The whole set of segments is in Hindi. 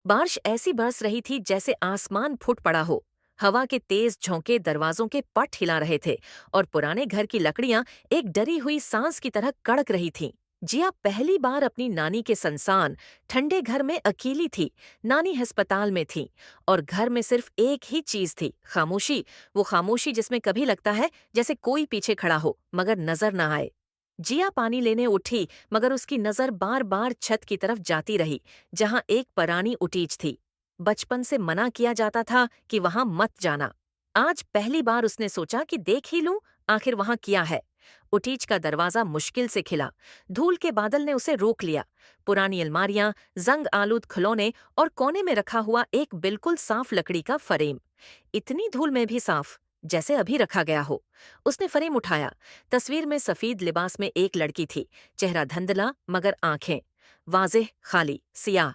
बारिश ऐसी बरस रही थी जैसे आसमान फूट पड़ा हो। हवा के तेज झोंके दरवाजों के पट हिला रहे थे और पुराने घर की लकड़ियां एक डरी हुई सांस की तरह कड़क रही थीं। जिया पहली बार अपनी नानी के संसान ठंडे घर में अकेली थी। नानी अस्पताल में थी और घर में सिर्फ एक ही चीज थी, खामोशी। वो खामोशी जिसमें कभी लगता है जैसे कोई पीछे खड़ा हो मगर नजर न आए। जिया पानी लेने उठी मगर उसकी नजर बार बार छत की तरफ जाती रही जहां एक पुरानी उटीच थी। बचपन से मना किया जाता था कि वहां मत जाना। आज पहली बार उसने सोचा कि देख ही लूं आखिर वहां क्या है। उटीच का दरवाजा मुश्किल से खिला। धूल के बादल ने उसे रोक लिया। पुरानी अलमारियां, जंग आलूद खिलौने और कोने में रखा हुआ एक बिल्कुल साफ लकड़ी का फ्रेम। इतनी धूल में भी साफ, जैसे अभी रखा गया हो। उसने फ्रेम उठाया। तस्वीर में सफेद लिबास में एक लड़की थी, चेहरा धुंधला मगर आंखें वाज़ेह, खाली, सियाह।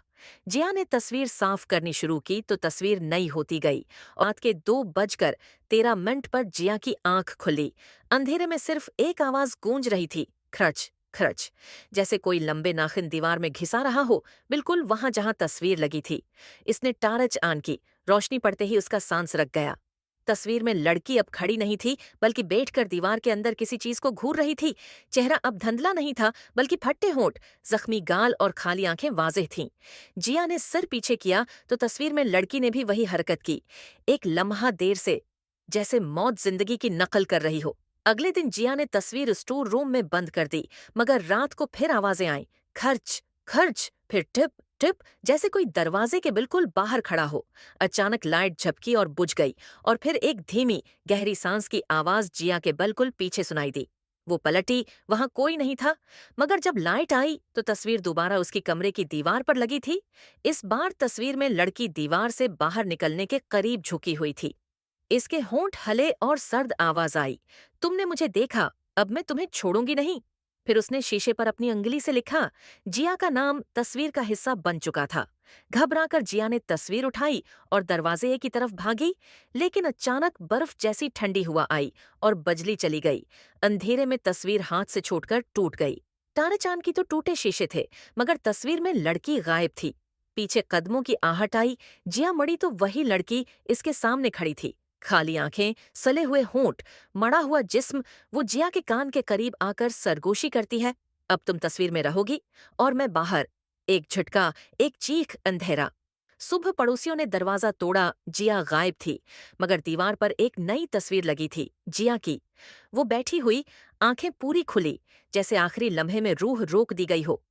जिया ने तस्वीर साफ करनी शुरू की तो तस्वीर नई होती गई। रात के 2:13 पर जिया की आंख खुली। अंधेरे में सिर्फ एक आवाज गूंज रही थी, खरच खरच, जैसे कोई लंबे नाखिन दीवार में घिसा रहा हो, बिल्कुल वहां जहां तस्वीर लगी थी। इसने टारच ऑन की। रोशनी पड़ते ही उसका सांस रुक गया। तस्वीर में लड़की अब खड़ी नहीं थी बल्कि बैठकर दीवार के अंदर किसी चीज को घूर रही थी। चेहरा अब धुंधला नहीं था बल्कि फट्टे होंठ, जख्मी गाल और खाली आंखें वाज़ेह थीं। जिया ने सिर पीछे किया तो तस्वीर में लड़की ने भी वही हरकत की, एक लम्हा देर से, जैसे मौत जिंदगी की नकल कर रही हो। अगले दिन जिया ने तस्वीर स्टोर रूम में बंद कर दी मगर रात को फिर आवाजें आईं, खर्च खर्च, फिर टिप टिप, जैसे कोई दरवाजे के बिल्कुल बाहर खड़ा हो। अचानक लाइट झपकी और बुझ गई और फिर एक धीमी गहरी सांस की आवाज जिया के बिल्कुल पीछे सुनाई दी। वो पलटी, वहां कोई नहीं था। मगर जब लाइट आई तो तस्वीर दोबारा उसकी कमरे की दीवार पर लगी थी। इस बार तस्वीर में लड़की दीवार से बाहर निकलने के करीब झुकी हुई थी। इसके होंठ हले और सर्द आवाज आई, तुमने मुझे देखा, अब मैं तुम्हें छोड़ूंगी नहीं। फिर उसने शीशे पर अपनी अंगुली से लिखा। जिया का नाम तस्वीर का हिस्सा बन चुका था। घबराकर जिया ने तस्वीर उठाई और दरवाजे की तरफ भागी, लेकिन अचानक बर्फ जैसी ठंडी हुआ आई और बिजली चली गई। अंधेरे में तस्वीर हाथ से छूटकर टूट गई। तारे चांद की तो टूटे शीशे थे मगर तस्वीर में लड़की गायब थी। पीछे कदमों की आहट आई। जिया मड़ी तो वही लड़की इसके सामने खड़ी थी, खाली आंखें, सले हुए होंठ, मड़ा हुआ जिस्म। वो जिया के कान के करीब आकर सरगोशी करती है, अब तुम तस्वीर में रहोगी और मैं बाहर। एक झटका, एक चीख, अंधेरा। सुबह पड़ोसियों ने दरवाजा तोड़ा, जिया गायब थी मगर दीवार पर एक नई तस्वीर लगी थी, जिया की। वो बैठी हुई, आंखें पूरी खुली, जैसे आखिरी लम्हे में रूह रोक दी गई हो।